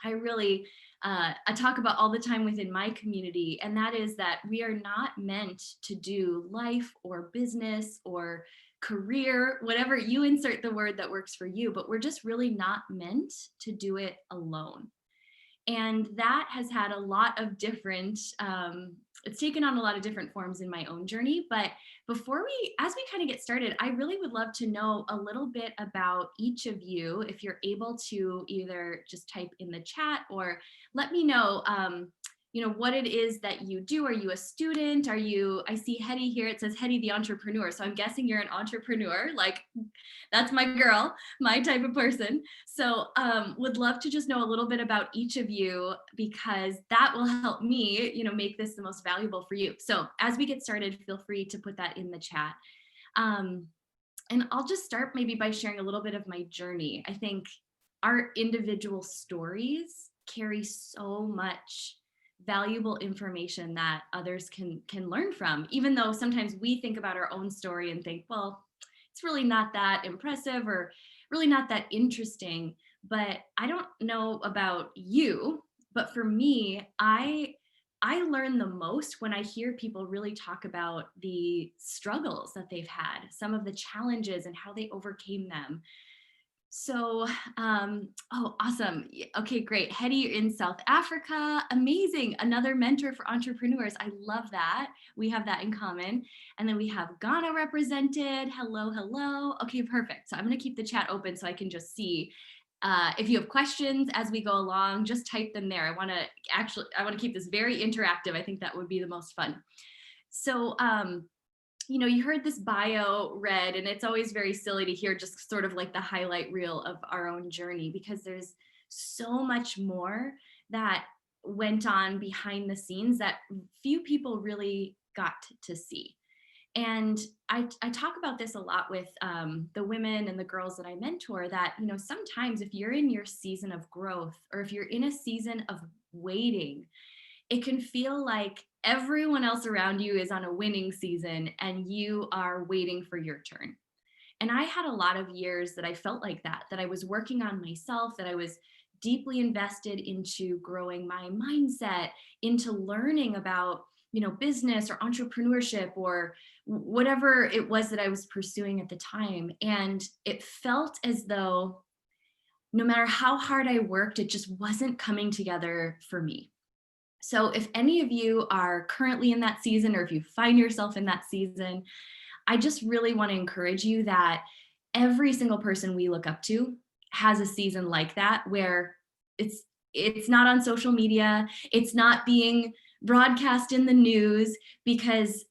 I really I talk about all the time within my community, and that is that we are not meant to do life or business or career, whatever you insert the word that works for you, but we're just really not meant to do it alone. And that has had a lot of different it's taken on a lot of different forms in my own journey. But as we kind of get started, I really would love to know a little bit about each of you. If you're able to either just type in the chat or let me know what it is that you do. Are you a student? I see Hetty here, it says Hetty the entrepreneur, so I'm guessing you're an entrepreneur. Like, that's my girl, my type of person. So would love to just know a little bit about each of you, because that will help me, make this the most valuable for you. So as we get started, feel free to put that in the chat. And I'll just start maybe by sharing a little bit of my journey. I think our individual stories carry so much valuable information that others can learn from, even though sometimes we think about our own story and think, well, it's really not that impressive or really not that interesting. But I don't know about you, but for me, I learn the most when I hear people really talk about the struggles that they've had, some of the challenges and how they overcame them. So, oh, awesome. Okay, great. Hetty, you're in South Africa. Amazing. Another mentor for entrepreneurs. I love that. We have that in common. And then we have Ghana represented. Hello, hello. Okay, perfect. So I'm going to keep the chat open so I can just see. If you have questions as we go along, just type them there. I want to keep this very interactive. I think that would be the most fun. So, you heard this bio read, and it's always very silly to hear just sort of like the highlight reel of our own journey, because there's so much more that went on behind the scenes that few people really got to see. And I talk about this a lot with the women and the girls that I mentor, that, sometimes if you're in your season of growth, or if you're in a season of waiting, it can feel like everyone else around you is on a winning season and you are waiting for your turn. And I had a lot of years that I felt like that I was working on myself, that I was deeply invested into growing my mindset, into learning about, business or entrepreneurship or whatever it was that I was pursuing at the time. And it felt as though no matter how hard I worked, it just wasn't coming together for me. So if any of you are currently in that season, or if you find yourself in that season, I just really want to encourage you that every single person we look up to has a season like that, where it's not on social media, it's not being broadcast in the news, because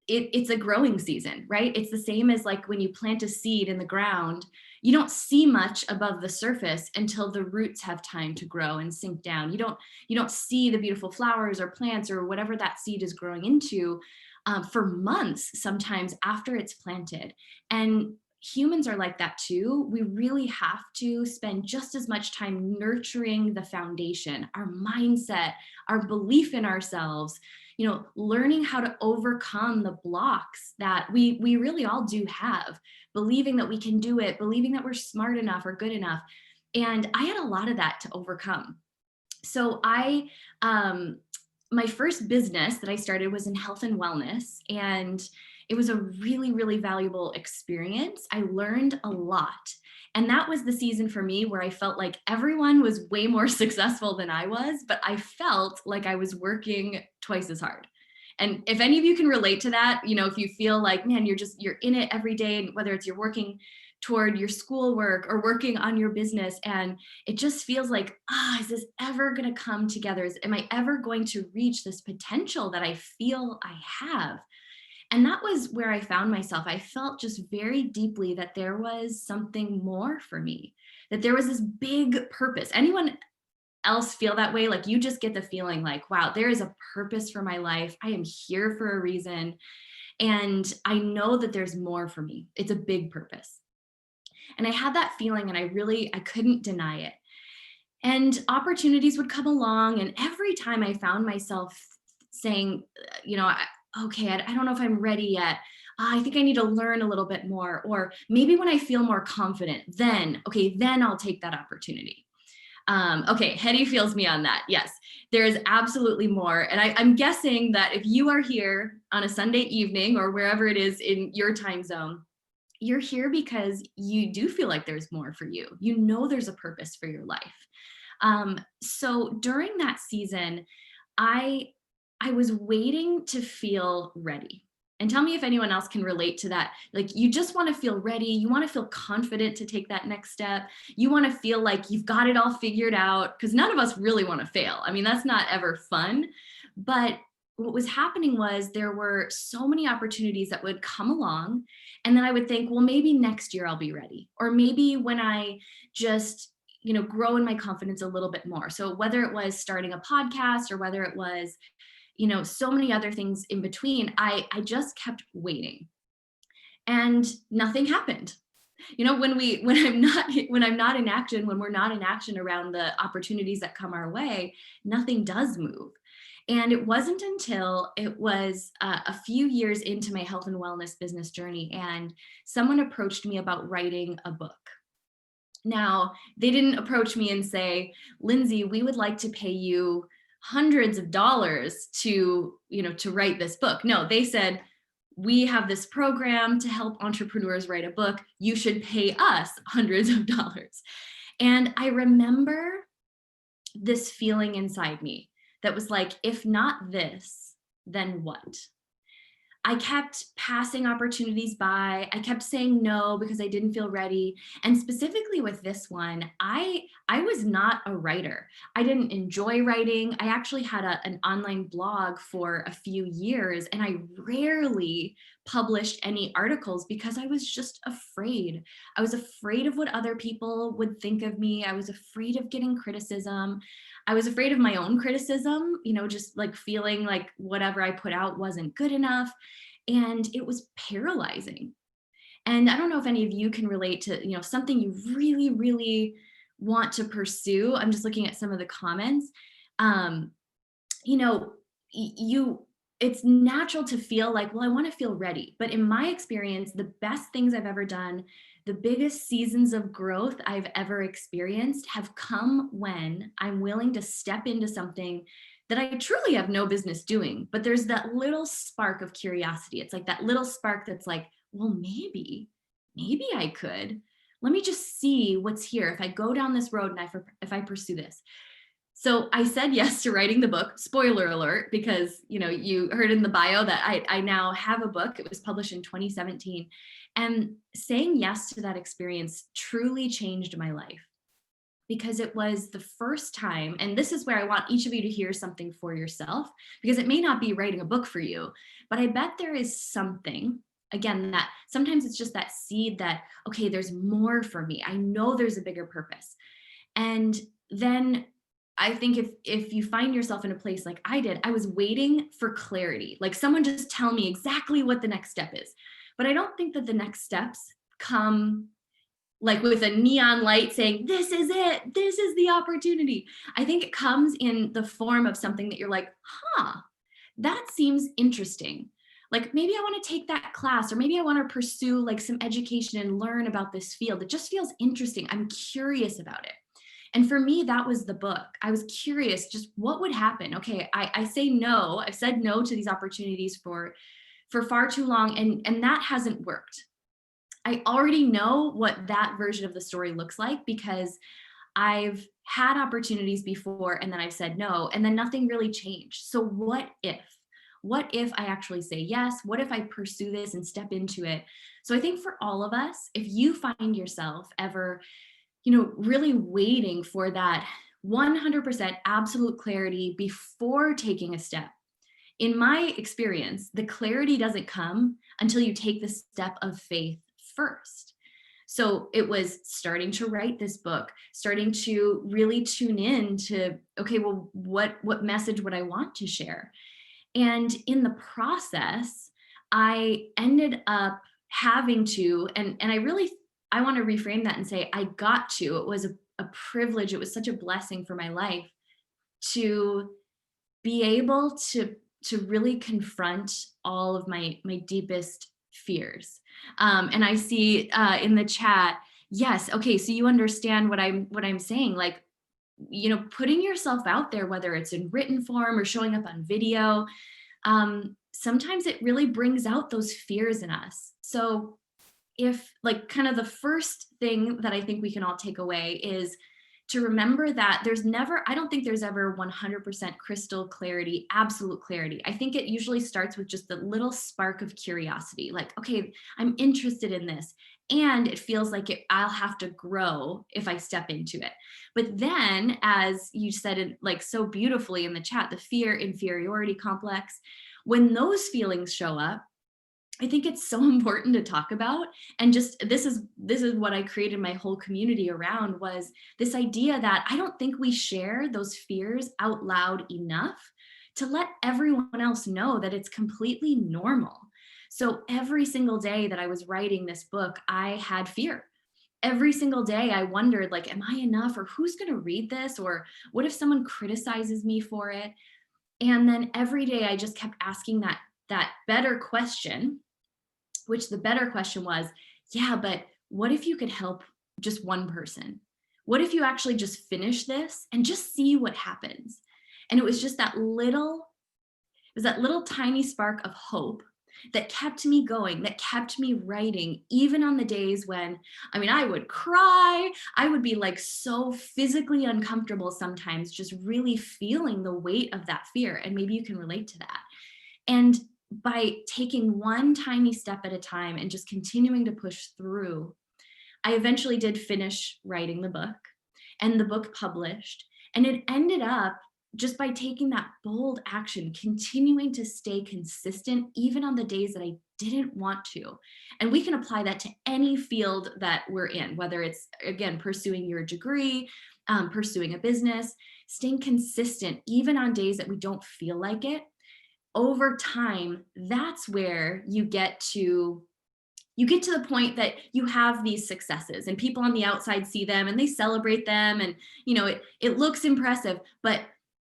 it's a growing season, right? It's the same as like when you plant a seed in the ground, you don't see much above the surface until the roots have time to grow and sink down. You don't see the beautiful flowers or plants or whatever that seed is growing into for months, sometimes after it's planted. And humans are like that too. We really have to spend just as much time nurturing the foundation, our mindset, our belief in ourselves, learning how to overcome the blocks that we really all do have, believing that we can do it, believing that we're smart enough or good enough. And I had a lot of that to overcome. So my first business that I started was in health and wellness, and it was a really, really valuable experience. I learned a lot. And that was the season for me where I felt like everyone was way more successful than I was, but I felt like I was working twice as hard. And if any of you can relate to that, if you feel like, man, you're in it every day, and whether it's you're working toward your schoolwork or working on your business, and it just feels like, is this ever going to come together? Am I ever going to reach this potential that I feel I have? And that was where I found myself. I felt just very deeply that there was something more for me, that there was this big purpose. Anyone else feel that way? Like, you just get the feeling like, wow, there is a purpose for my life. I am here for a reason. And I know that there's more for me. It's a big purpose. And I had that feeling, and I couldn't deny it. And opportunities would come along. And every time I found myself saying, okay, I don't know if I'm ready yet. I think I need to learn a little bit more. Or maybe when I feel more confident, then I'll take that opportunity. Okay, Hetty feels me on that. Yes, there is absolutely more. And I'm guessing that if you are here on a Sunday evening or wherever it is in your time zone, you're here because you do feel like there's more for you. You know there's a purpose for your life. So during that season, I I was waiting to feel ready. And tell me if anyone else can relate to that. Like you just want to feel ready, you want to feel confident to take that next step. You want to feel like you've got it all figured out because none of us really want to fail. I mean, that's not ever fun. But what was happening was there were so many opportunities that would come along and then I would think, well, maybe next year I'll be ready. Or maybe when I just grow in my confidence a little bit more. So whether it was starting a podcast or whether it was so many other things in between, I just kept waiting and nothing happened. When I'm not in action, when we're not in action around the opportunities that come our way, nothing does move. And it wasn't until it was a few years into my health and wellness business journey and someone approached me about writing a book. Now, they didn't approach me and say, Lindsey, we would like to pay you hundreds of dollars to write this book. No, they said, we have this program to help entrepreneurs write a book. You should pay us hundreds of dollars. And I remember this feeling inside me that was like, if not this, then what? I kept passing opportunities by. I kept saying no because I didn't feel ready. And specifically with this one, I was not a writer. I didn't enjoy writing. I actually had an online blog for a few years and I rarely published any articles because I was just afraid. I was afraid of what other people would think of me. I was afraid of getting criticism. I was afraid of my own criticism, just like feeling like whatever I put out wasn't good enough. And it was paralyzing. And I don't know if any of you can relate to, something you really, really want to pursue. I'm just looking at some of the comments. Um, you know, you it's natural to feel like, well, I want to feel ready. But in my experience, the best things I've ever done, the biggest seasons of growth I've ever experienced have come when I'm willing to step into something that I truly have no business doing. But there's that little spark of curiosity. It's like that little spark that's like, well, maybe I could. Let me just see what's here. If I go down this road and if I pursue this. So I said yes to writing the book, spoiler alert, because you heard in the bio that I now have a book. It was published in 2017. And saying yes to that experience truly changed my life because it was the first time, and this is where I want each of you to hear something for yourself, because it may not be writing a book for you, but I bet there is something, again, that sometimes it's just that seed that, okay, there's more for me. I know there's a bigger purpose. And then I think if you find yourself in a place like I did, I was waiting for clarity, like someone just tell me exactly what the next step is. But I don't think that the next steps come like with a neon light saying, this is it, this is the opportunity. I think it comes in the form of something that you're like, that seems interesting. Like maybe I want to take that class, or maybe I want to pursue like some education and learn about this field. It just feels interesting. I'm curious about it. And for me, that was the book. I was curious, just what would happen? Okay, I say no. I've said no to these opportunities for far too long, and that hasn't worked. I already know what that version of the story looks like because I've had opportunities before and then I've said no, and then nothing really changed. So what if? What if I actually say yes? What if I pursue this and step into it? So I think for all of us, if you find yourself ever really waiting for that 100% absolute clarity before taking a step. In my experience, the clarity doesn't come until you take the step of faith first. So it was starting to write this book, starting to really tune in to, okay, well, what message would I want to share? And in the process, I ended up having to, and I want to reframe that and say, I got to, it was a privilege. It was such a blessing for my life to be able to really confront all of my deepest fears. And I see in the chat, yes, okay, so you understand what I'm saying. Like putting yourself out there, whether it's in written form or showing up on video, sometimes it really brings out those fears in us. So if like kind of the first thing that I think we can all take away is to remember that I don't think there's ever 100% crystal clarity, absolute clarity. I think it usually starts with just the little spark of curiosity, like, okay, I'm interested in this. And it feels like I'll have to grow if I step into it. But then, as you said it like so beautifully in the chat, the fear inferiority complex, when those feelings show up, I think it's so important to talk about. And just this is what I created my whole community around, was this idea that I don't think we share those fears out loud enough to let everyone else know that it's completely normal. So every single day that I was writing this book, I had fear. Every single day I wondered, like, am I enough, or who's going to read this, or what if someone criticizes me for it? And then every day I just kept asking that better question, which the better question was, yeah, but what if you could help just one person? What if you actually just finish this and just see what happens? And it was just that little tiny spark of hope that kept me going, that kept me writing, even on the days when, I mean, I would cry. I would be like so physically uncomfortable sometimes, just really feeling the weight of that fear. And maybe you can relate to that. And by taking one tiny step at a time and just continuing to push through, I eventually did finish writing the book, and the book published. And it ended up, just by taking that bold action, continuing to stay consistent, even on the days that I didn't want to. And we can apply that to any field that we're in, whether it's, again, pursuing your degree, pursuing a business, staying consistent, even on days that we don't feel like it. Over time, that's where you get to the point that you have these successes, and people on the outside see them and they celebrate them, and it looks impressive. But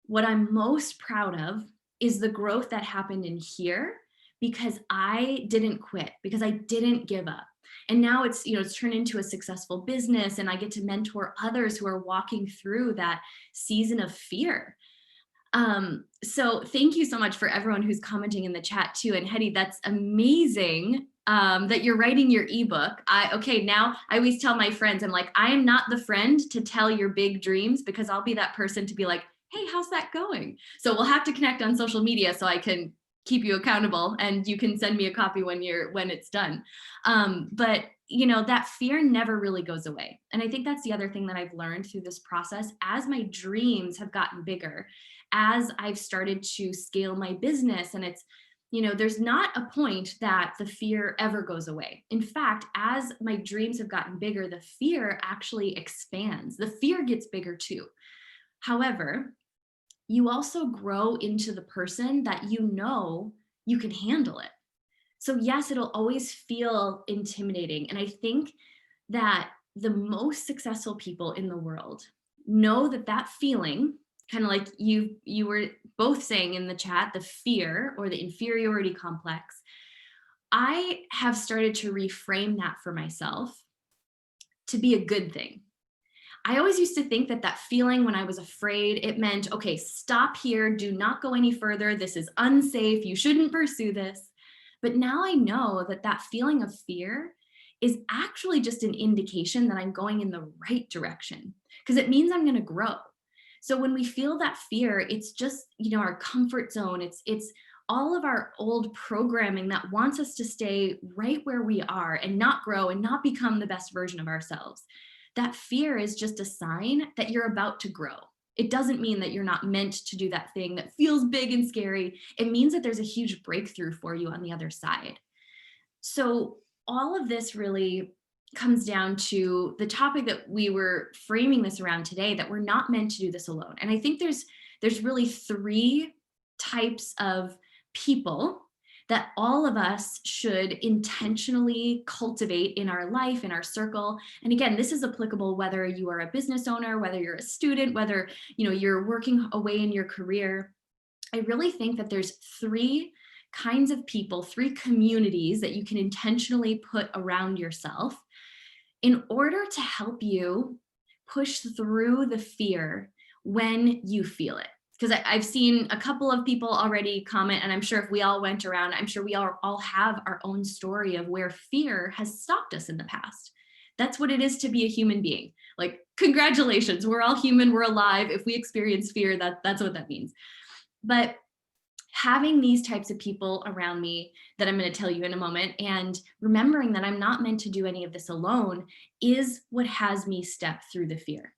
what I'm most proud of is the growth that happened in here, because I didn't quit, because I didn't give up. And now it's turned into a successful business, and I get to mentor others who are walking through that season of fear. So thank you so much for everyone who's commenting in the chat too. And Hetty, that's amazing that you're writing your ebook. Now I always tell my friends, I'm like, I am not the friend to tell your big dreams, because I'll be that person to be like, hey, how's that going? So we'll have to connect on social media so I can keep you accountable, and you can send me a copy when it's done. But that fear never really goes away. And I think that's the other thing that I've learned through this process, as my dreams have gotten bigger, as I've started to scale my business. And it's, there's not a point that the fear ever goes away. In fact, as my dreams have gotten bigger, the fear actually expands. The fear gets bigger too. However, you also grow into the person that you can handle it. So yes, it'll always feel intimidating. And I think that the most successful people in the world know that feeling, kind of like you were both saying in the chat, the fear or the inferiority complex, I have started to reframe that for myself to be a good thing. I always used to think that feeling when I was afraid, it meant, okay, stop here, do not go any further. This is unsafe. You shouldn't pursue this. But now I know that feeling of fear is actually just an indication that I'm going in the right direction, because it means I'm going to grow. So when we feel that fear, it's just, our comfort zone. It's all of our old programming that wants us to stay right where we are and not grow and not become the best version of ourselves. That fear is just a sign that you're about to grow. It doesn't mean that you're not meant to do that thing that feels big and scary. It means that there's a huge breakthrough for you on the other side. So all of this really comes down to the topic that we were framing this around today, that we're not meant to do this alone. And I think there's really three types of people that all of us should intentionally cultivate in our life, in our circle. And again, this is applicable whether you are a business owner, whether you're a student, whether you're working away in your career. I really think that there's three kinds of people, three communities that you can intentionally put around yourself in order to help you push through the fear when you feel it. Because I've seen a couple of people already comment, and I'm sure if we all went around, I'm sure we all have our own story of where fear has stopped us in the past. That's what it is to be a human being. Like, congratulations, we're all human, we're alive. If we experience fear, that's what that means. But having these types of people around me that I'm going to tell you in a moment, and remembering that I'm not meant to do any of this alone, is what has me step through the fear.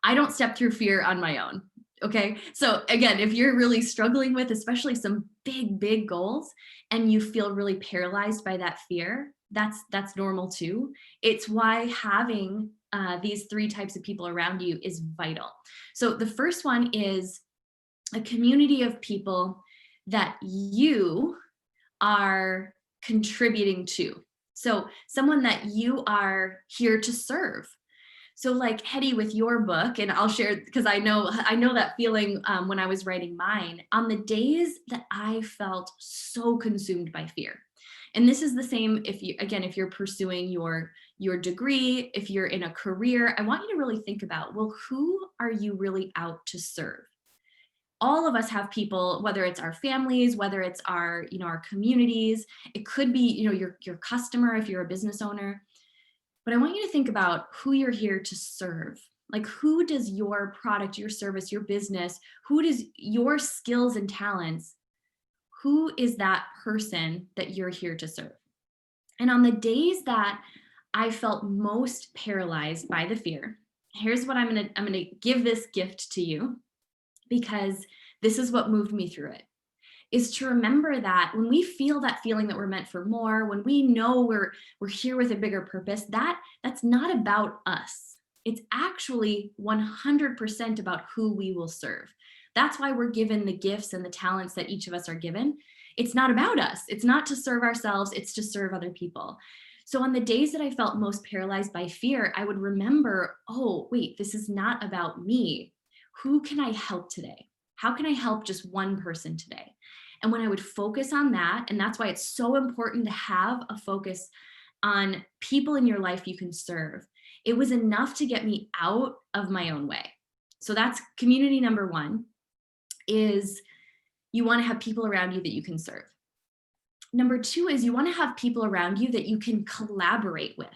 I don't step through fear on my own. Okay. So again, if you're really struggling with especially some big goals and you feel really paralyzed by that fear, that's normal too. It's why having these three types of people around you is vital. So the first one is a community of people that you are contributing to. So someone that you are here to serve. So like Hetty with your book, and I'll share because I know that feeling when I was writing mine, on the days that I felt so consumed by fear. And this is the same if you're pursuing your degree, if you're in a career, I want you to really think about, well, who are you really out to serve? All of us have people, whether it's our families, whether it's our communities, it could be, your customer if you're a business owner. But I want you to think about who you're here to serve. Like, who does your product, your service, your business, who does your skills and talents, who is that person that you're here to serve? And on the days that I felt most paralyzed by the fear, here's what I'm going to give this gift to you, because this is what moved me through it, is to remember that when we feel that feeling that we're meant for more, when we know we're here with a bigger purpose, that's not about us. It's actually 100% about who we will serve. That's why we're given the gifts and the talents that each of us are given. It's not about us. It's not to serve ourselves. It's to serve other people. So on the days that I felt most paralyzed by fear, I would remember, oh, wait, this is not about me. Who can I help today? How can I help just one person today? And when I would focus on that, and that's why it's so important to have a focus on people in your life you can serve, it was enough to get me out of my own way. So that's community number one, is you want to have people around you that you can serve. Number two is you want to have people around you that you can collaborate with.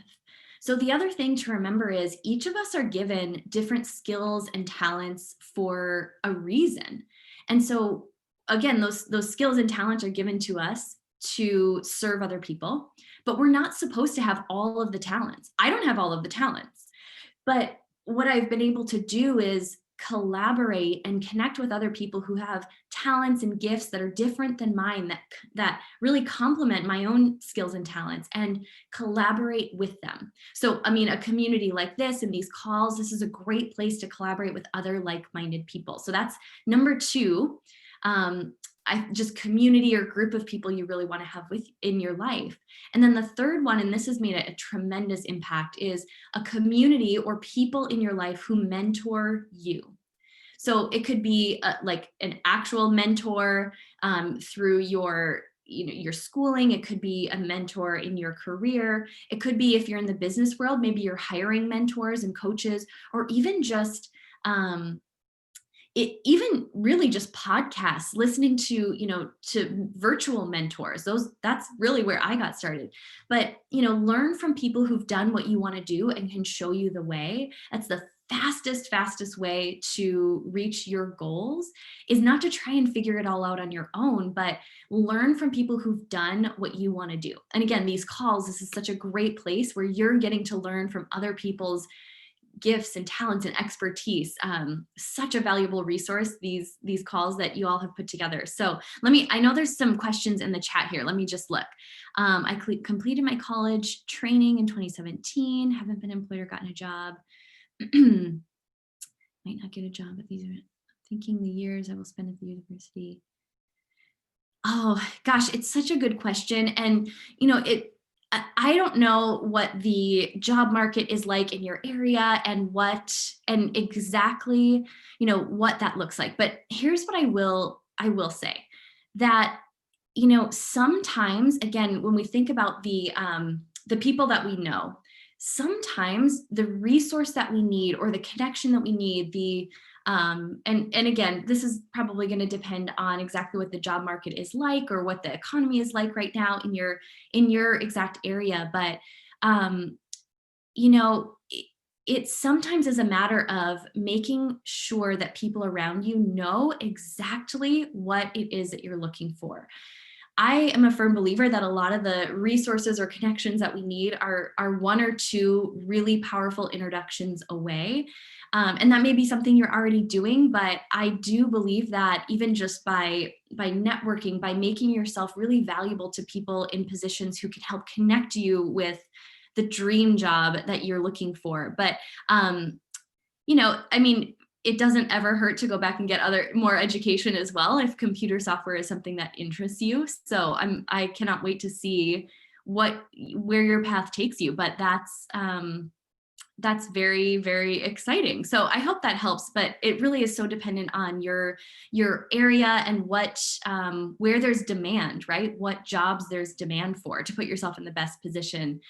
So the other thing to remember is each of us are given different skills and talents for a reason. And so again, those skills and talents are given to us to serve other people, but we're not supposed to have all of the talents. I don't have all of the talents, but what I've been able to do is collaborate and connect with other people who have talents and gifts that are different than mine, that really complement my own skills and talents, and collaborate with them. So, I mean, a community like this and these calls, this is a great place to collaborate with other like-minded people. So that's number two. Just community or group of people you really want to have in your life. And then the third one, and this has made a tremendous impact, is a community or people in your life who mentor you. So it could be like an actual mentor through your schooling. It could be a mentor in your career. It could be, if you're in the business world, maybe you're hiring mentors and coaches, or even just even really just podcasts, listening to virtual mentors. That's really where I got started. But learn from people who've done what you want to do and can show you the way. That's the fastest way to reach your goals, is not to try and figure it all out on your own, but learn from people who've done what you want to do. And again, these calls, this is such a great place where you're getting to learn from other people's gifts and talents and expertise. Such a valuable resource, these calls that you all have put together. So I know there's some questions in the chat here. Let me just look. I completed my college training in 2017, haven't been employed or gotten a job. Might not get a job, but these are thinking the years I will spend at the university. Oh gosh, it's such a good question. And I don't know what the job market is like in your area and exactly, what that looks like. But here's what I will say, that, sometimes, again, when we think about the people that we know, sometimes the resource that we need, or the connection that we need, the And again, this is probably going to depend on exactly what the job market is like or what the economy is like right now in your exact area. But you know, it sometimes is a matter of making sure that people around you know exactly what it is that you're looking for. I am a firm believer that a lot of the resources or connections that we need are one or two really powerful introductions away. And that may be something you're already doing, but I do believe that even just by networking, by making yourself really valuable to people in positions who can help connect you with the dream job that you're looking for. But you know, I mean, it doesn't ever hurt to go back and get more education as well if computer software is something that interests you. So I cannot wait to see where your path takes you. But that's very, very exciting. So I hope that helps, but it really is so dependent on your area and where there's demand, right? What jobs there's demand for to put yourself in the best position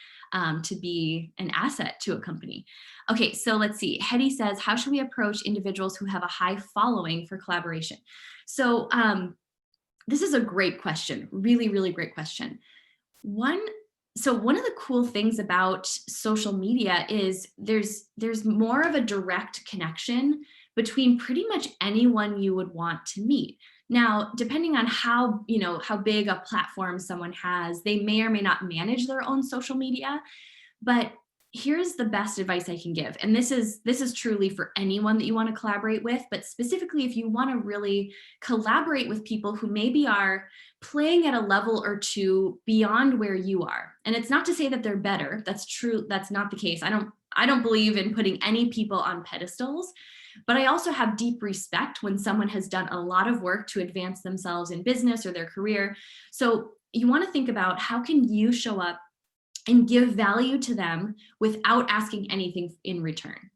to be an asset to a company. Okay, so let's see. Hetty says, how should we approach individuals who have a high following for collaboration? So this is a great question, really, really great question. One of the cool things about social media is there's more of a direct connection between pretty much anyone you would want to meet. Now, depending on how big a platform someone has, they may or may not manage their own social media, but here's the best advice I can give. And this is truly for anyone that you want to collaborate with, but specifically if you want to really collaborate with people who maybe are playing at a level or two beyond where you are. And it's not to say that they're better. That's true. That's not the case. I don't believe in putting any people on pedestals, but I also have deep respect when someone has done a lot of work to advance themselves in business or their career. So you want to think about how can you show up and give value to them without asking anything in return.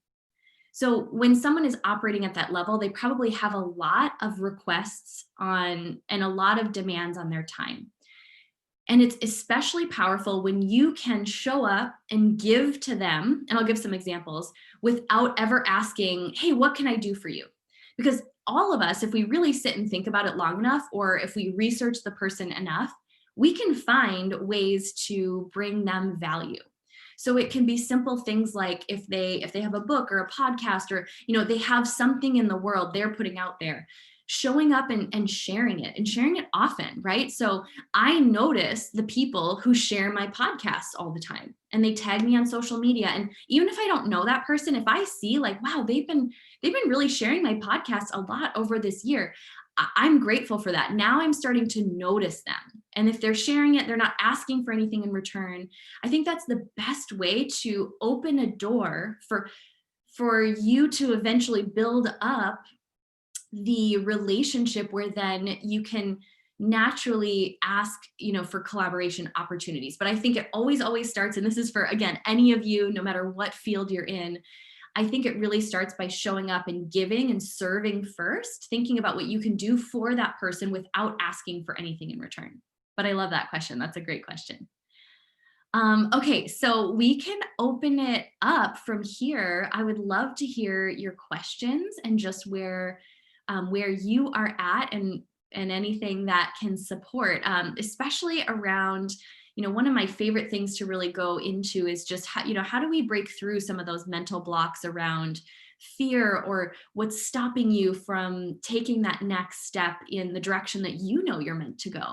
So when someone is operating at that level, they probably have a lot of requests on and a lot of demands on their time. And it's especially powerful when you can show up and give to them, and I'll give some examples, without ever asking, hey, what can I do for you? Because all of us, if we really sit and think about it long enough, or if we research the person enough, we can find ways to bring them value. So it can be simple things like if they have a book or a podcast, or they have something in the world they're putting out there, showing up and sharing it often, right? So I notice the people who share my podcasts all the time and they tag me on social media. And even if I don't know that person, if I see like, wow, they've been really sharing my podcast a lot over this year, I'm grateful for that. Now I'm starting to notice them. And if they're sharing it, they're not asking for anything in return. I think that's the best way to open a door for you to eventually build up the relationship where then you can naturally ask, for collaboration opportunities. But I think it always starts, and this is for, again, any of you, no matter what field you're in, I think it really starts by showing up and giving and serving first, thinking about what you can do for that person without asking for anything in return. But I love that question. That's a great question. Okay, so we can open it up from here. I would love to hear your questions and just where you are at and anything that can support, especially around, one of my favorite things to really go into is just how do we break through some of those mental blocks around fear or what's stopping you from taking that next step in the direction that you're meant to go.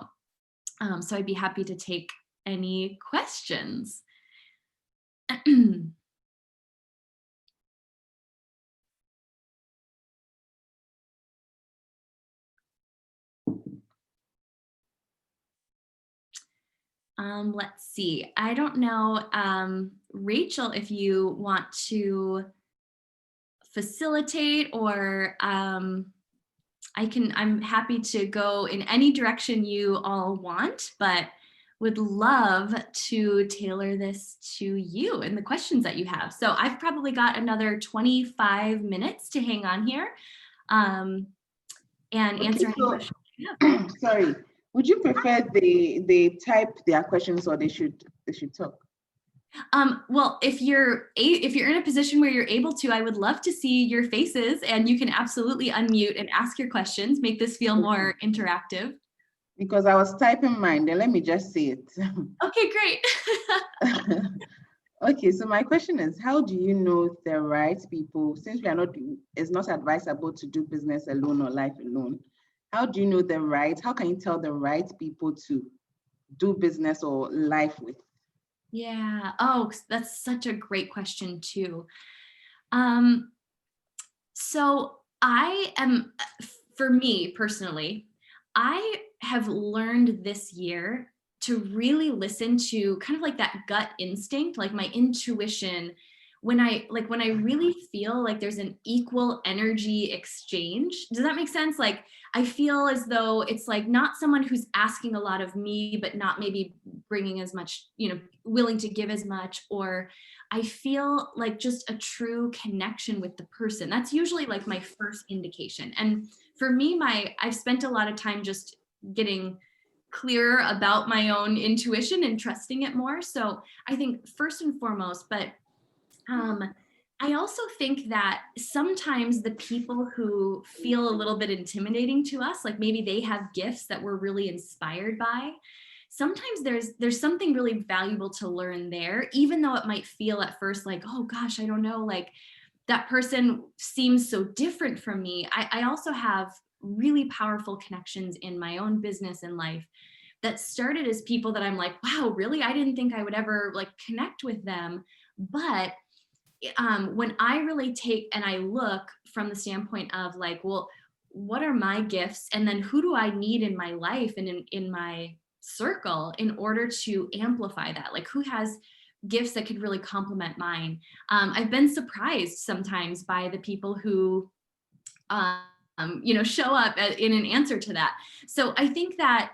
So I'd be happy to take any questions. Let's see. I don't know, Rachel, if you want to facilitate or I'm happy to go in any direction you all want, but would love to tailor this to you and the questions that you have. So I've probably got another 25 minutes to hang on here and answer any questions. Yeah. Sorry, would you prefer they type their questions or they should talk? Well, if you're in a position where you're able to, I would love to see your faces, and you can absolutely unmute and ask your questions, make this feel more interactive. Because I was typing mine, then let me just say it. Okay, great. Okay, so my question is, how do you know the right people, since we are not, it's not advisable to do business alone or life alone, how do you know how can you tell the right people to do business or life with? Yeah. Oh, that's such a great question too. Um, so for me personally, I have learned this year to really listen to kind of like that gut instinct, like my intuition, when I really feel like there's an equal energy exchange. Does that make sense? Like I feel as though it's like not someone who's asking a lot of me, but not maybe bringing as much, willing to give as much, or I feel like just a true connection with the person. That's usually like my first indication. And for me, I've spent a lot of time just getting clearer about my own intuition and trusting it more. So I think first and foremost, but um, I also think that sometimes the people who feel a little bit intimidating to us, like maybe they have gifts that we're really inspired by, sometimes there's something really valuable to learn there, even though it might feel at first like, oh gosh, I don't know, like that person seems so different from me. I also have really powerful connections in my own business and life that started as people that I'm like, wow, really? I didn't think I would ever like connect with them. But when I really take and I look from the standpoint of like, well, what are my gifts? And then who do I need in my life and in my circle in order to amplify that? Like who has gifts that could really complement mine? I've been surprised sometimes by the people who show up in an answer to that. So I think that,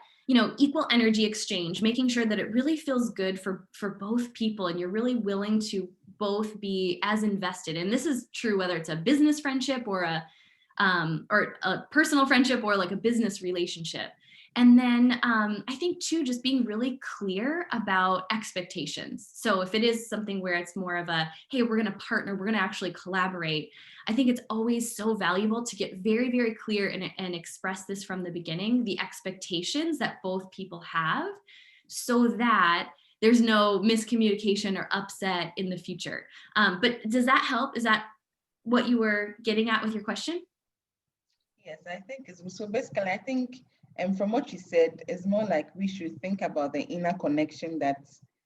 equal energy exchange, making sure that it really feels good for both people and you're really willing to both be as invested. And this is true whether it's a business friendship or a personal friendship or like a business relationship. And then I think too, just being really clear about expectations. So if it is something where it's more of a, hey, we're going to partner, we're going to actually collaborate, I think it's always so valuable to get very, very clear and express this from the beginning, the expectations that both people have, so that there's no miscommunication or upset in the future. But does that help? Is that what you were getting at with your question? Yes, I think it's so basically, I think, and from what you said, it's more like we should think about the inner connection that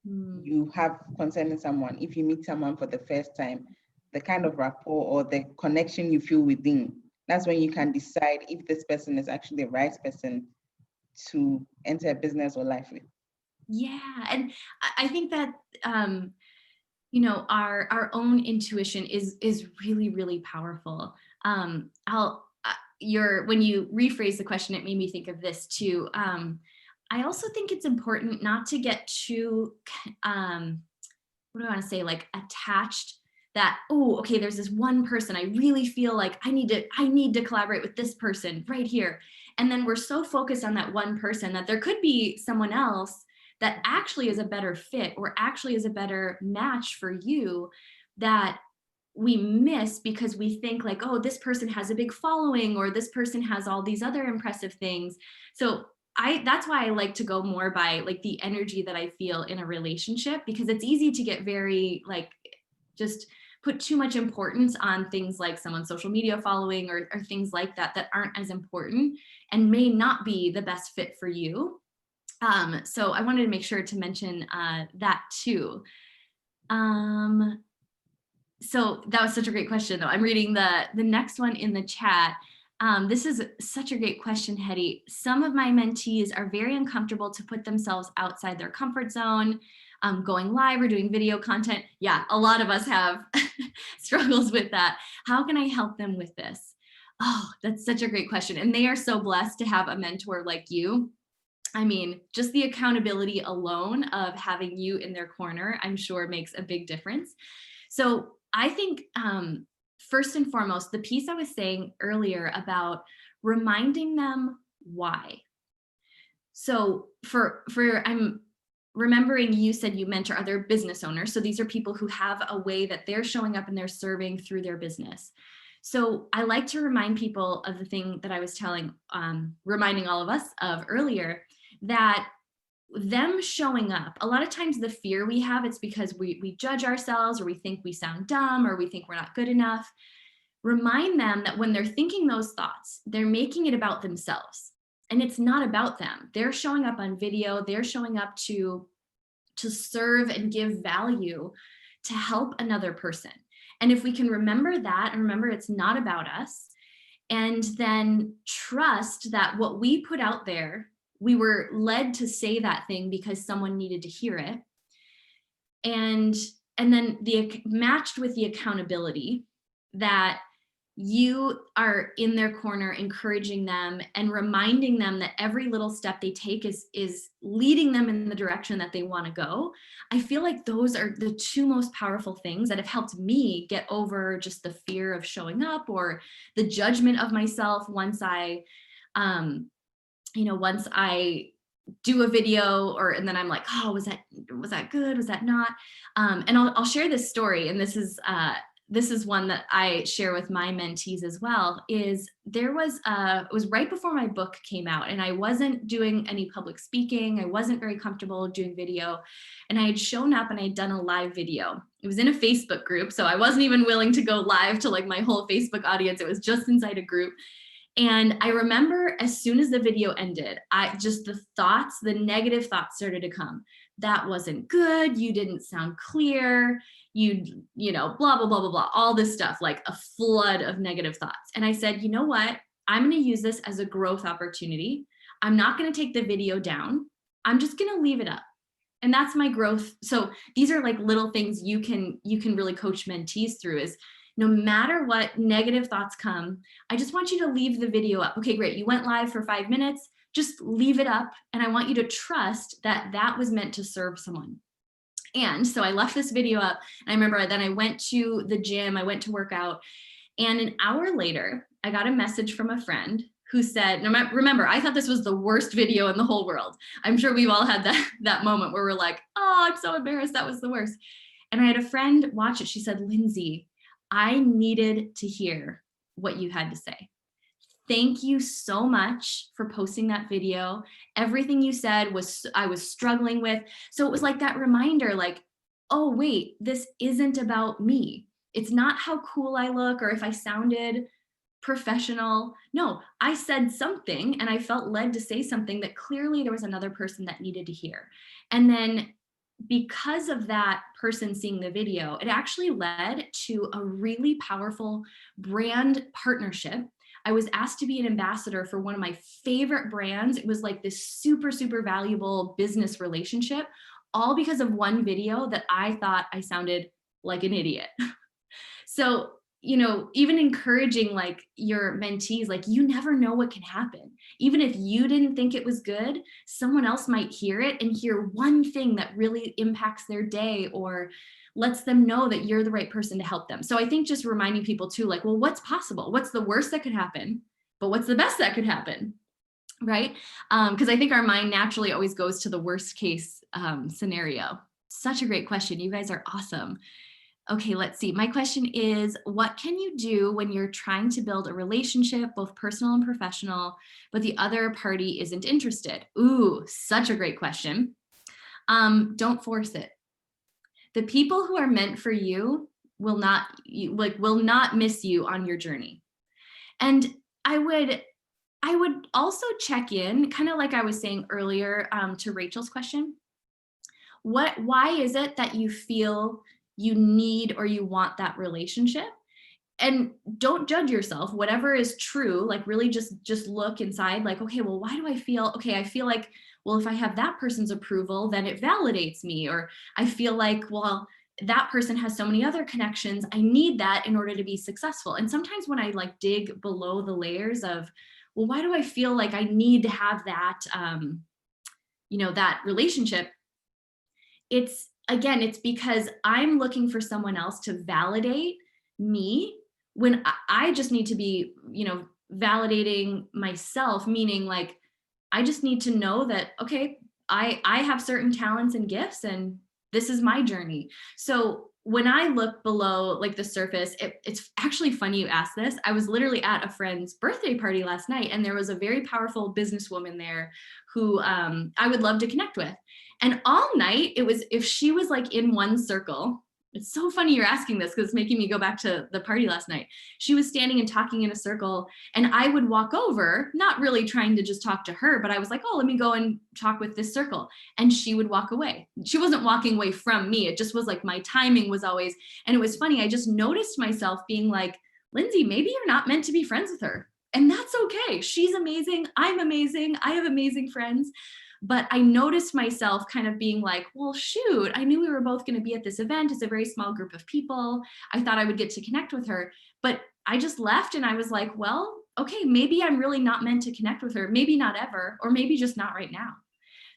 you have concerning someone. If you meet someone for the first time, the kind of rapport or the connection you feel within, that's when you can decide if this person is actually the right person to enter a business or life with. Yeah, and I think that our own intuition is really, really powerful. When you rephrase the question, it made me think of this too. I also think it's important not to get too what do I want to say, like attached, that, oh, okay, there's this one person I really feel like I need to collaborate with this person right here. And then we're so focused on that one person that there could be someone else that actually is a better fit or actually is a better match for you, that we miss because we think like, oh, this person has a big following or this person has all these other impressive things. So that's why I like to go more by like the energy that I feel in a relationship, because it's easy to get very like just put too much importance on things like someone's social media following or things like that that aren't as important and may not be the best fit for you. So I wanted to make sure to mention that too. So that was such a great question, though. I'm reading the next one in the chat. This is such a great question, Hetty. Some of my mentees are very uncomfortable to put themselves outside their comfort zone, going live or doing video content. Yeah, a lot of us have struggles with that. How can I help them with this? Oh, that's such a great question. And they are so blessed to have a mentor like you. I mean, just the accountability alone of having you in their corner, I'm sure makes a big difference. So I think first and foremost, the piece I was saying earlier about reminding them why. So for remembering you said you mentor other business owners. So these are people who have a way that they're showing up and they're serving through their business. So I like to remind people of the thing that I was reminding all of us of earlier, that them showing up, a lot of times the fear we have, it's because we judge ourselves, or we think we sound dumb, or we think we're not good enough. Remind them that when they're thinking those thoughts, they're making it about themselves. And it's not about them. They're showing up on video, they're showing up to serve and give value, to help another person. And if we can remember that, and remember it's not about us, and then trust that what we put out there, we were led to say that thing because someone needed to hear it. And then matched with the accountability that you are in their corner, encouraging them and reminding them that every little step they take is leading them in the direction that they want to go. I feel like those are the two most powerful things that have helped me get over just the fear of showing up, or the judgment of myself once I do a video, and then I'm like, oh, was that good? Was that not? And I'll share this story. And this is one that I share with my mentees as well. It was right before my book came out, and I wasn't doing any public speaking. I wasn't very comfortable doing video, and I had shown up and I had done a live video. It was in a Facebook group, so I wasn't even willing to go live to like my whole Facebook audience. It was just inside a group. And I remember as soon as the video ended, the negative thoughts started to come. That wasn't good. You didn't sound clear. You blah, blah, blah, blah, blah, all this stuff, like a flood of negative thoughts. And I said, you know what? I'm going to use this as a growth opportunity. I'm not going to take the video down. I'm just going to leave it up. And that's my growth. So these are like little things you can really coach mentees through, is no matter what negative thoughts come, I just want you to leave the video up. Okay, great. You went live for 5 minutes. Just leave it up. And I want you to trust that that was meant to serve someone. And so I left this video up. And I remember then I went to the gym, I went to work out. And an hour later, I got a message from a friend who said, remember, I thought this was the worst video in the whole world. I'm sure we've all had that moment where we're like, oh, I'm so embarrassed. That was the worst. And I had a friend watch it. She said, Lindsey, I needed to hear what you had to say. Thank you so much for posting that video. Everything you said I was struggling with. So it was like that reminder, like, oh, wait, this isn't about me. It's not how cool I look or if I sounded professional. No, I said something and I felt led to say something that clearly there was another person that needed to hear. And then because of that person seeing the video, it actually led to a really powerful brand partnership. I was asked to be an ambassador for one of my favorite brands. It was like this super, super valuable business relationship, all because of one video that I thought I sounded like an idiot. So, even encouraging like your mentees, like you never know what can happen. Even if you didn't think it was good, someone else might hear it and hear one thing that really impacts their day or lets them know that you're the right person to help them. So I think just reminding people too, like, well, what's possible? What's the worst that could happen? But what's the best that could happen? Right? Because I think our mind naturally always goes to the worst case scenario. Such a great question. You guys are awesome. Okay, let's see. My question is, what can you do when you're trying to build a relationship, both personal and professional, but the other party isn't interested? Ooh, such a great question. Don't force it. The people who are meant for you will not miss you on your journey. And I would also check in, kind of like I was saying earlier to Rachel's question. Why is it that you feel you need or you want that relationship? And don't judge yourself. Whatever is true, like really just look inside, like, okay, well, why do I feel, okay, I feel like, well, if I have that person's approval, then it validates me. Or I feel like, well, that person has so many other connections. I need that in order to be successful. And sometimes when I like dig below the layers of, well, why do I feel like I need to have that, that relationship? It's because I'm looking for someone else to validate me when I just need to be, validating myself, meaning like, I just need to know that, okay, I have certain talents and gifts, and this is my journey. So when I look below like the surface, it's actually funny you asked this. I was literally at a friend's birthday party last night, and there was a very powerful businesswoman there who I would love to connect with. And all night, it was, if she was like in one circle, it's so funny you're asking this because it's making me go back to the party last night. She was standing and talking in a circle, and I would walk over, not really trying to just talk to her, but I was like, oh, let me go and talk with this circle. And she would walk away. She wasn't walking away from me. It just was like my timing was always, and it was funny. I just noticed myself being like, Lindsey, maybe you're not meant to be friends with her. And that's okay. She's amazing. I'm amazing. I have amazing friends. But I noticed myself kind of being like, well, shoot, I knew we were both going to be at this event. It's a very small group of people. I thought I would get to connect with her, but I just left and I was like, well, okay, maybe I'm really not meant to connect with her. Maybe not ever, or maybe just not right now.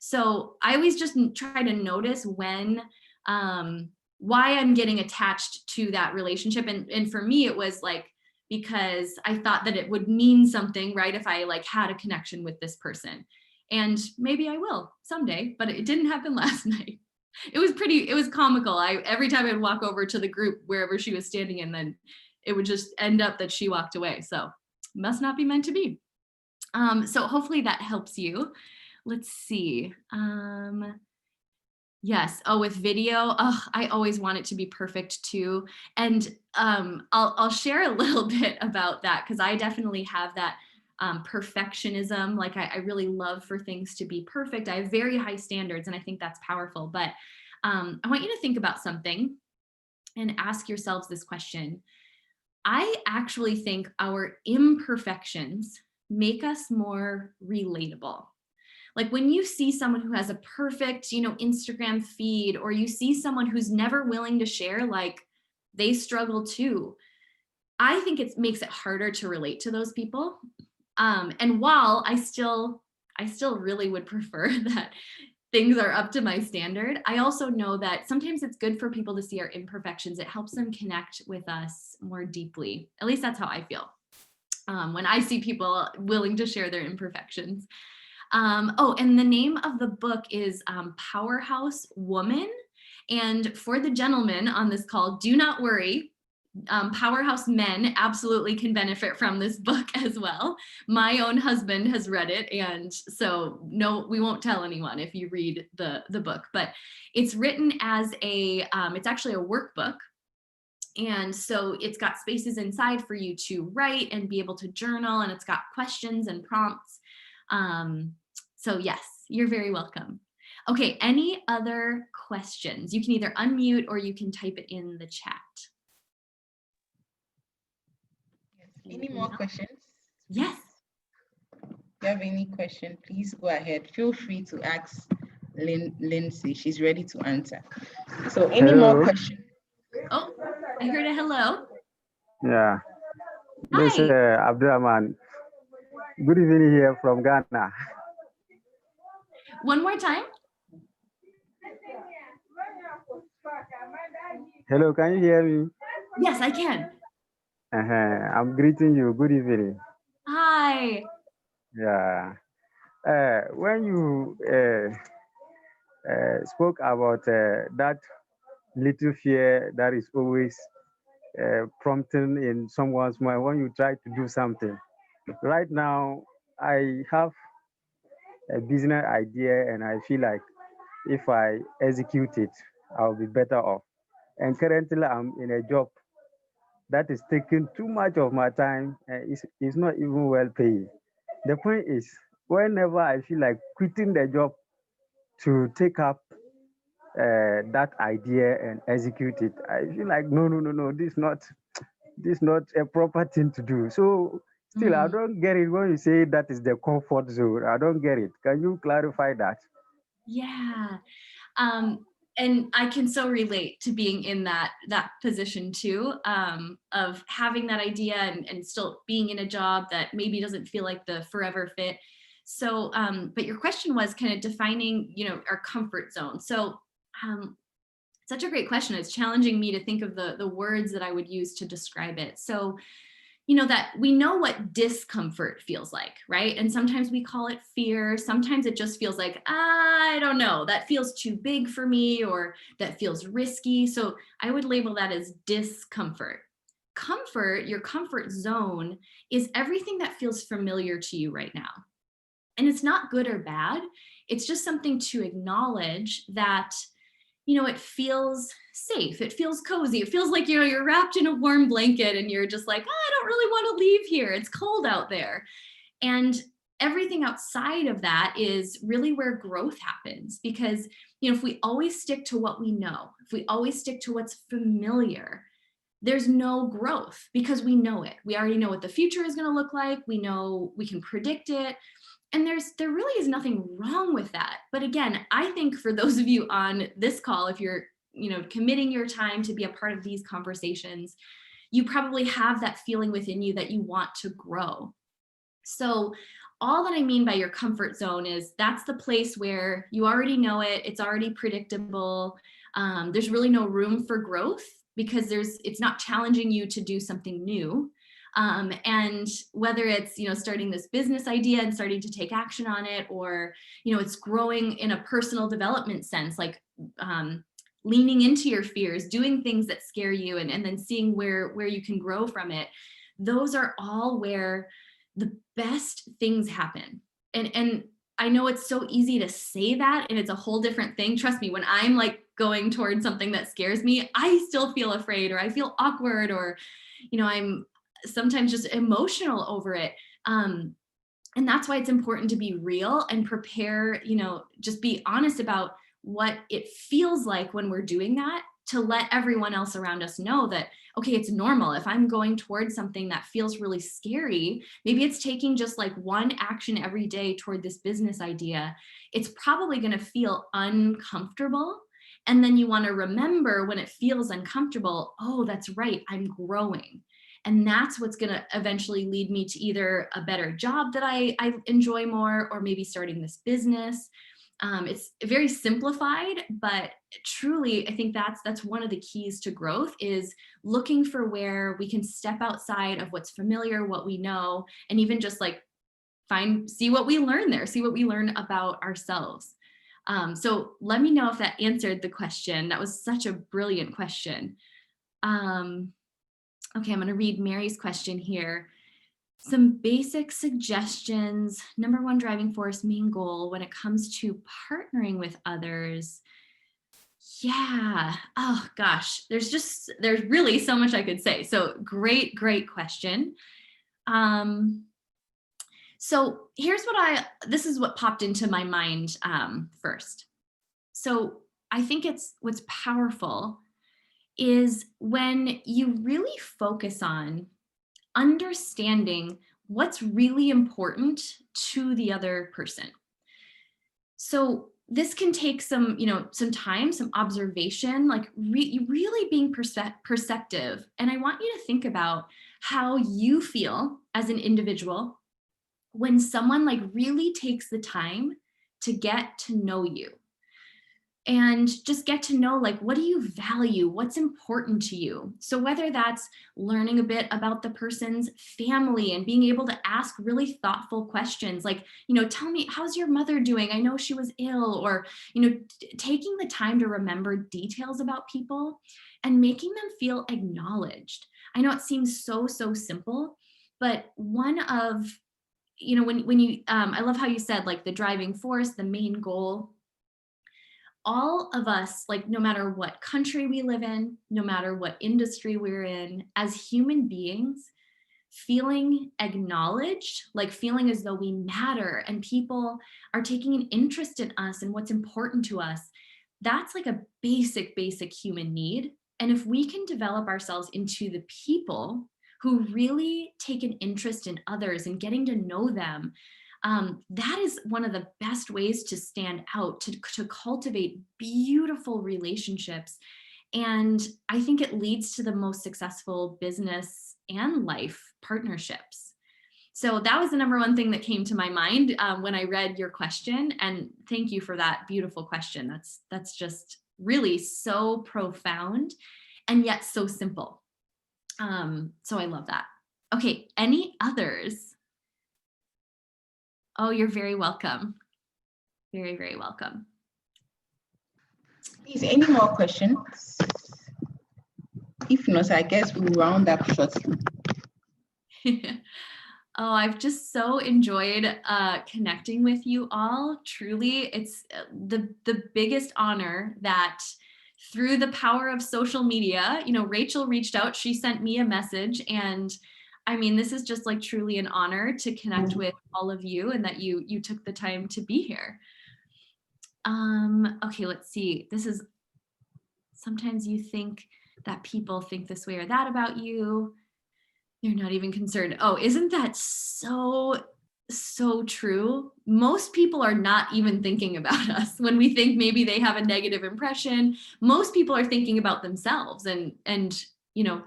So I always just try to notice when, why I'm getting attached to that relationship. And for me, it was like, because I thought that it would mean something, right? If I like had a connection with this person. And maybe I will someday, but it didn't happen last night. It was comical. Every time I'd walk over to the group, wherever she was standing, and then it would just end up that she walked away. So must not be meant to be. So hopefully that helps you. Let's see. Yes. Oh, with video. Oh, I always want it to be perfect too. And I'll share a little bit about that, because I definitely have that perfectionism. Like I really love for things to be perfect. I have very high standards, and I think that's powerful. But I want you to think about something and ask yourselves this question. I actually think our imperfections make us more relatable. Like when you see someone who has a perfect, Instagram feed, or you see someone who's never willing to share, like they struggle too. I think it makes it harder to relate to those people. And while I still really would prefer that things are up to my standard, I also know that sometimes it's good for people to see our imperfections. It helps them connect with us more deeply. At least that's how I feel when I see people willing to share their imperfections. And the name of the book is Powerhouse Woman. And for the gentlemen on this call, do not worry. Powerhouse men absolutely can benefit from this book as well. My own husband has read it, and so no, we won't tell anyone if you read the book. But it's written as it's actually a workbook. And so it's got spaces inside for you to write and be able to journal, and it's got questions and prompts. So yes, you're very welcome. Okay, any other questions? You can either unmute or you can type it in the chat. Any more questions? Yes. If you have any question, please go ahead. Feel free to ask Lindsey. She's ready to answer. So any more questions? Oh, I heard a hello. Yeah. Hi. This is Abdurrahman. Good evening here from Ghana. One more time. Hello, can you hear me? Yes, I can. I'm greeting you. Good evening. Hi. Yeah. When you spoke about that little fear that is always prompting in someone's mind when you try to do something. Right now, I have a business idea, and I feel like if I execute it, I'll be better off. And currently, I'm in a job that is taking too much of my time, and it's not even well paid. The point is, whenever I feel like quitting the job to take up that idea and execute it, I feel like no, this not a proper thing to do. So still, I don't get it when you say that is the comfort zone. I don't get it. Can you clarify that? Yeah. And I can so relate to being in that position too, of having that idea and still being in a job that maybe doesn't feel like the forever fit. So, but your question was kind of defining, our comfort zone. So, such a great question. It's challenging me to think of the words that I would use to describe it. So, that we know what discomfort feels like, right? And sometimes we call it fear. Sometimes it just feels like, I don't know, that feels too big for me, or that feels risky. So I would label that as discomfort. Comfort, your comfort zone, is everything that feels familiar to you right now. And it's not good or bad. It's just something to acknowledge that it feels safe. It feels cozy. It feels like, you're wrapped in a warm blanket and you're just like, I don't really want to leave here. It's cold out there. And everything outside of that is really where growth happens. Because, if we always stick to what we know, if we always stick to what's familiar, there's no growth because we know it. We already know what the future is going to look like. We know we can predict it. And there really is nothing wrong with that. But again, I think for those of you on this call, if you're, committing your time to be a part of these conversations, you probably have that feeling within you that you want to grow. So all that I mean by your comfort zone is that's the place where you already know it. It's already predictable. There's really no room for growth because it's not challenging you to do something new. And whether it's, starting this business idea and starting to take action on it, or, it's growing in a personal development sense, like leaning into your fears, doing things that scare you, and then seeing where you can grow from it. Those are all where the best things happen. And I know it's so easy to say that, and it's a whole different thing. Trust me, when I'm like going towards something that scares me, I still feel afraid, or I feel awkward, or, I'm sometimes just emotional over it. And that's why it's important to be real and prepare, just be honest about what it feels like when we're doing that, to let everyone else around us know that, okay, it's normal. If I'm going towards something that feels really scary, maybe it's taking just like one action every day toward this business idea. It's probably going to feel uncomfortable. And then you want to remember when it feels uncomfortable, oh, that's right, I'm growing. And that's what's going to eventually lead me to either a better job that I enjoy more, or maybe starting this business. It's very simplified, but truly, I think that's one of the keys to growth, is looking for where we can step outside of what's familiar, what we know, and even just like see what we learn there, see what we learn about ourselves. So let me know if that answered the question. That was such a brilliant question. Okay, I'm going to read Mary's question here. Some basic suggestions. Number one driving force, main goal when it comes to partnering with others. Yeah. Oh gosh, there's really so much I could say. So great question. So here's this is what popped into my mind first. So I think what's powerful is when you really focus on understanding what's really important to the other person. So this can take some time, some observation, like really being perceptive. And I want you to think about how you feel as an individual when someone like really takes the time to get to know you. And just get to know, like, what do you value? What's important to you? So whether that's learning a bit about the person's family and being able to ask really thoughtful questions, like, tell me, how's your mother doing? I know she was ill. Or, taking the time to remember details about people and making them feel acknowledged. I know it seems so simple, but one of, when you, I love how you said, like, the driving force, the main goal. All of us, like, no matter what country we live in, no matter what industry we're in, as human beings, feeling acknowledged, like feeling as though we matter and people are taking an interest in us and what's important to us, that's like a basic human need. And if we can develop ourselves into the people who really take an interest in others and getting to know them, that is one of the best ways to stand out, to cultivate beautiful relationships. And I think it leads to the most successful business and life partnerships. So that was the number one thing that came to my mind when I read your question. And thank you for that beautiful question. That's just really so profound and yet so simple. So I love that. Okay, any others? Oh, you're very welcome. Very, very welcome. Please, any more questions? If not, I guess we'll round up shortly. Oh, I've just so enjoyed connecting with you all. Truly, it's the biggest honor that through the power of social media, Rachel reached out, she sent me a message, and I mean, this is just like truly an honor to connect with all of you and that you took the time to be here. Okay, let's see. This is, sometimes you think that people think this way or that about you. They're not even concerned. Oh, isn't that so true? Most people are not even thinking about us when we think maybe they have a negative impression. Most people are thinking about themselves and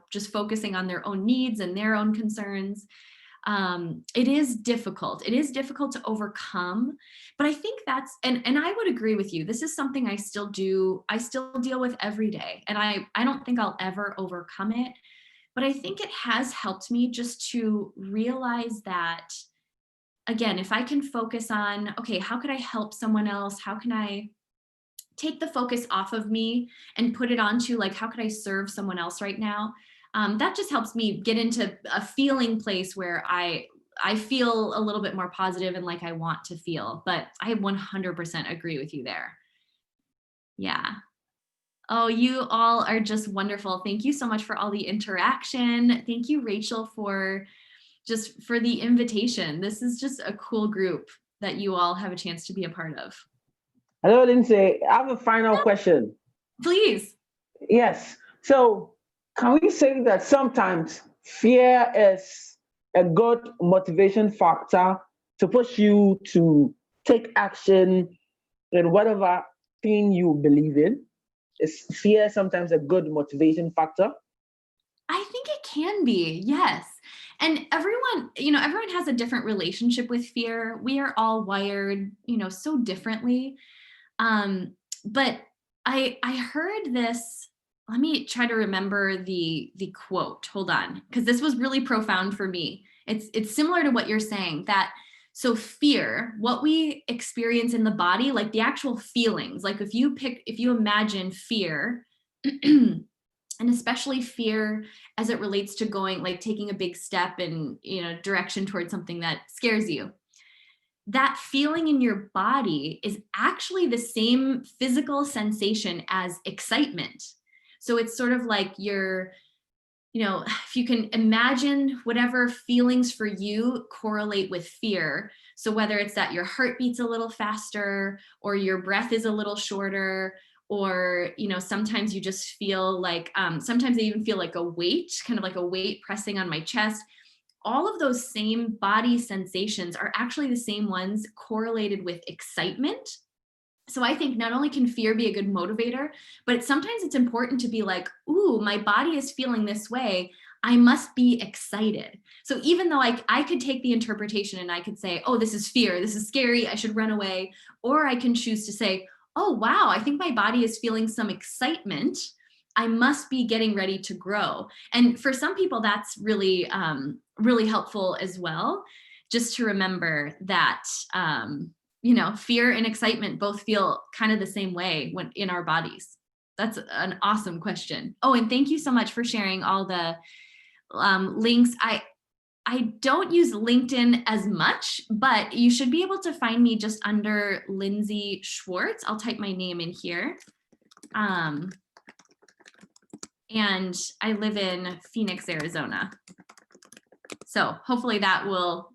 just focusing on their own needs and their own concerns. It is difficult. It is difficult to overcome, but I think that's, and I would agree with you. This is something I still do. I still deal with every day, and I don't think I'll ever overcome it. But I think it has helped me just to realize that, again, if I can focus on, okay, how could I help someone else? How can I take the focus off of me and put it onto, like, how could I serve someone else right now? That just helps me get into a feeling place where I feel a little bit more positive and like I want to feel. But I 100% agree with you there. Yeah. Oh, you all are just wonderful. Thank you so much for all the interaction. Thank you, Rachel, for the invitation. This is just a cool group that you all have a chance to be a part of. Hello, Lindsey. I have a final question. Please. Yes. So can we say that sometimes fear is a good motivation factor to push you to take action in whatever thing you believe in? Is fear sometimes a good motivation factor? I think it can be, yes. And everyone has a different relationship with fear. We are all wired, so differently. But I heard this, let me try to remember the quote. Hold on, because this was really profound for me. It's similar to what you're saying, that so fear, what we experience in the body, like the actual feelings, like if you imagine fear, and especially fear as it relates to going, like taking a big step in, direction towards something that scares you, that feeling in your body is actually the same physical sensation as excitement. So it's sort of like if you can imagine whatever feelings for you correlate with fear. So whether it's that your heart beats a little faster or your breath is a little shorter, or, sometimes you just feel like, sometimes I even feel like a weight, kind of like a weight pressing on my chest. All of those same body sensations are actually the same ones correlated with excitement. So I think not only can fear be a good motivator, but sometimes it's important to be like, ooh, my body is feeling this way, I must be excited. So even though I could take the interpretation and I could say, oh, this is fear, this is scary, I should run away. Or I can choose to say, oh, wow, I think my body is feeling some excitement, I must be getting ready to grow. And for some people, that's really, really helpful as well, just to remember that, fear and excitement both feel kind of the same way when in our bodies. That's an awesome question. Oh, and thank you so much for sharing all the links. I don't use LinkedIn as much, but you should be able to find me just under Lindsey Schwartz. I'll type my name in here. And I live in Phoenix, Arizona. So hopefully that will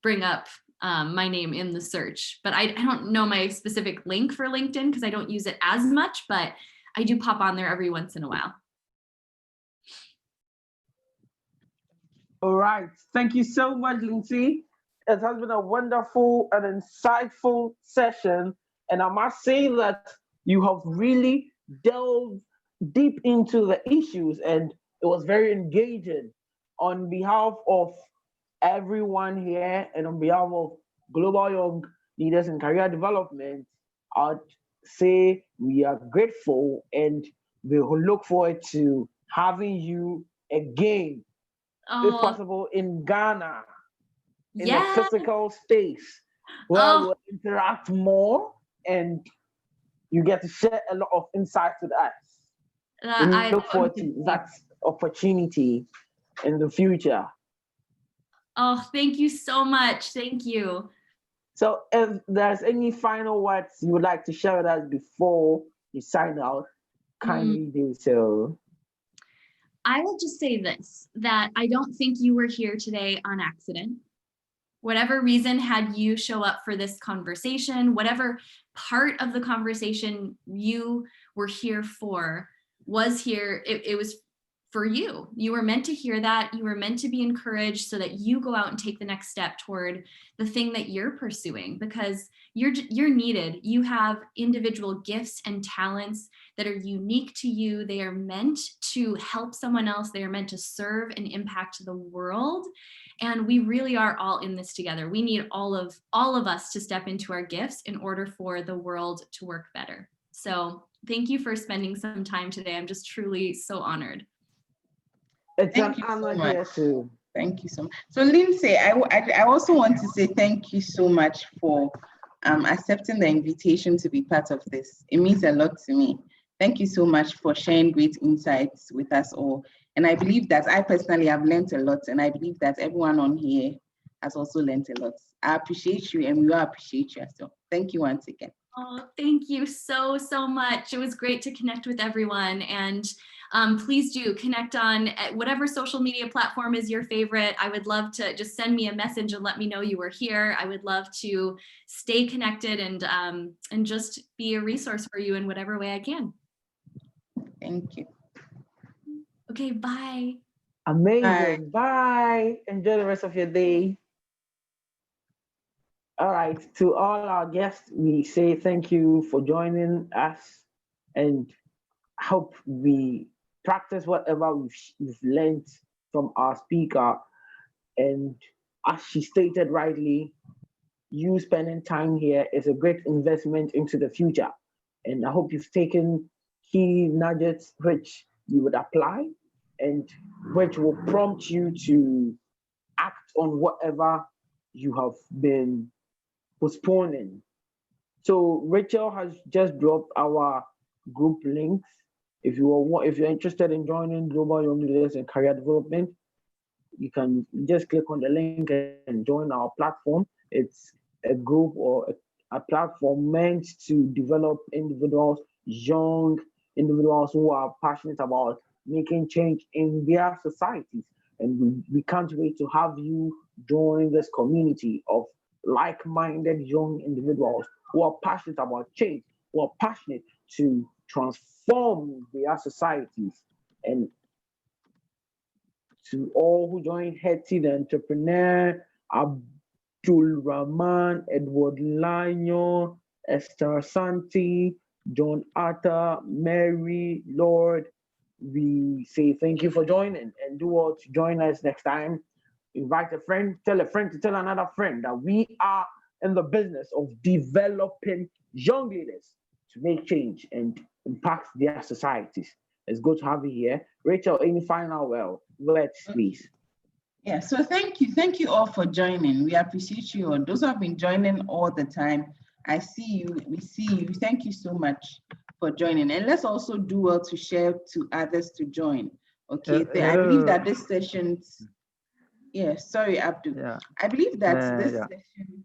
bring up my name in the search, but I don't know my specific link for LinkedIn because I don't use it as much, but I do pop on there every once in a while. All right. Thank you so much, Lindsey. It has been a wonderful and insightful session. And I must say that you have really delved deep into the issues and it was very engaging. On behalf of everyone here and on behalf of Global Young Leaders in Career Development, I'd say we are grateful and we will look forward to having you again if Oh, possible, in Ghana, in a yeah. physical space where Oh, we'll interact more and you get to share a lot of insights with us. We I look forward to that opportunity in the future. Oh, thank you so much. Thank you. So if there's any final words you would like to share with us before you sign out, kindly do so. I will just say this, that I don't think you were here today on accident. Whatever reason had you show up for this conversation, whatever part of the conversation you were here for was here, it was for you. You were meant to hear that. You were meant to be encouraged so that you go out and take the next step toward the thing that you're pursuing, because you're needed. You have individual gifts and talents that are unique to you. They are meant to help someone else. They are meant to serve and impact the world. And we really are all in this together. We need all of us to step into our gifts in order for the world to work better. So thank you for spending some time today. I'm just truly so honored. It's an honor here too. Thank you so much. So Lindsey, I also want to say thank you so much for accepting the invitation to be part of this. It means a lot to me. Thank you so much for sharing great insights with us all. And I believe that I personally have learned a lot, and I believe that everyone on here has also learned a lot. I appreciate you, and we all appreciate you as well. Thank you once again. Oh, thank you so much. It was great to connect with everyone. And please do connect on whatever social media platform is your favorite. I would love to just send me a message and let me know you were here. I would love to stay connected and just be a resource for you in whatever way I can. Thank you. Okay, bye. Amazing. Bye. Enjoy the rest of your day. All right. To all our guests, we say thank you for joining us, and hope we practice whatever we've learned from our speaker. And as she stated rightly, you spending time here is a great investment into the future. And I hope you've taken key nuggets which you would apply and which will prompt you to act on whatever you have been postponing. So Rachel has just dropped our group links. If you're interested in joining Global Young Leaders and Career Development, you can just click on the link and join our platform. It's a group or a platform meant to develop individuals, young individuals who are passionate about making change in their societies. And we can't wait to have you join this community of like-minded young individuals who are passionate about change, who are passionate to transform their societies. And to all who joined Hetty the Entrepreneur, Abdul Rahman, Edward Lanyo, Esther Santi, John Arthur, Mary, Lord, we say thank you for joining, and do all to join us next time. Invite a friend to tell another friend that we are in the business of developing young leaders to make change and impact their societies. It's good to have you here. Rachel, any final words, please? Yeah, so thank you all for joining. We appreciate you all. Those who have been joining all the time, I see you, we see you. Thank you so much for joining. And let's also do well to share to others to join. Okay, I believe that this session, sorry, Abdul. Yeah. I believe that this session,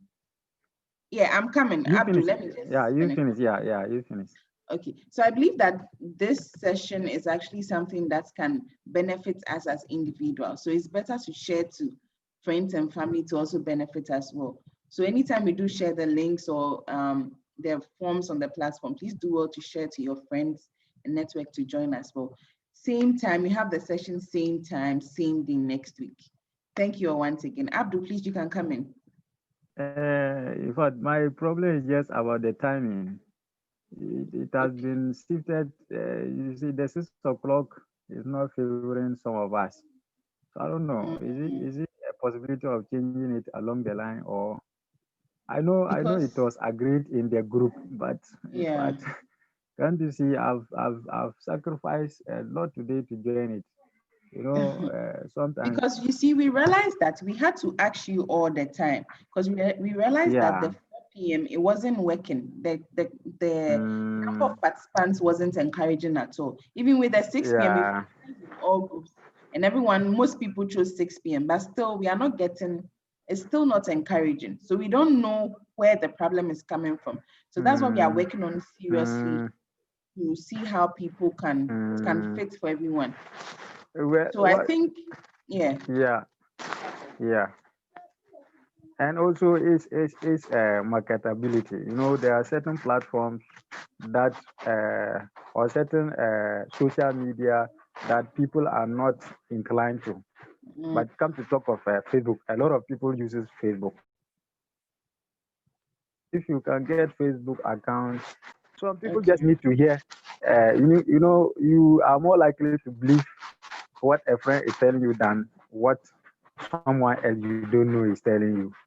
I'm coming. You Abdul, finish. let me just you finish. Yeah, you finish. Okay, so I believe that this session is actually something that can benefit us as individuals. So it's better to share to friends and family to also benefit as well. So anytime we do share the links or the forms on the platform, please do well to share to your friends and network to join as well. Same time, you have the session, same time, same day next week. Thank you all once again. Abdul, please, you can come in. In fact, my problem is just about the timing. It has been shifted. You see, the 6 o'clock is not favoring some of us. So I don't know. Is it a possibility of changing it along the line, or I know it was agreed in the group, but in fact, can't you see? I've sacrificed a lot today to join it. You know, sometimes. Because you see, we realized that we had to ask you all the time because we realized that the Yeah. 4 p.m. it wasn't working. The number of participants wasn't encouraging at all. Even with the 6 p.m. Yeah. all groups and most people chose 6 p.m. But still, we are not getting. It's still not encouraging. So we don't know where the problem is coming from. So that's what we are working on seriously to see how people can fit for everyone. So I think, yeah. Yeah. Yeah. And also is marketability. You know, there are certain platforms that or certain social media that people are not inclined to. But come to talk of Facebook, a lot of people uses Facebook. If you can get Facebook accounts, some people just need to hear. You are more likely to believe what a friend is telling you than what someone else you don't know is telling you.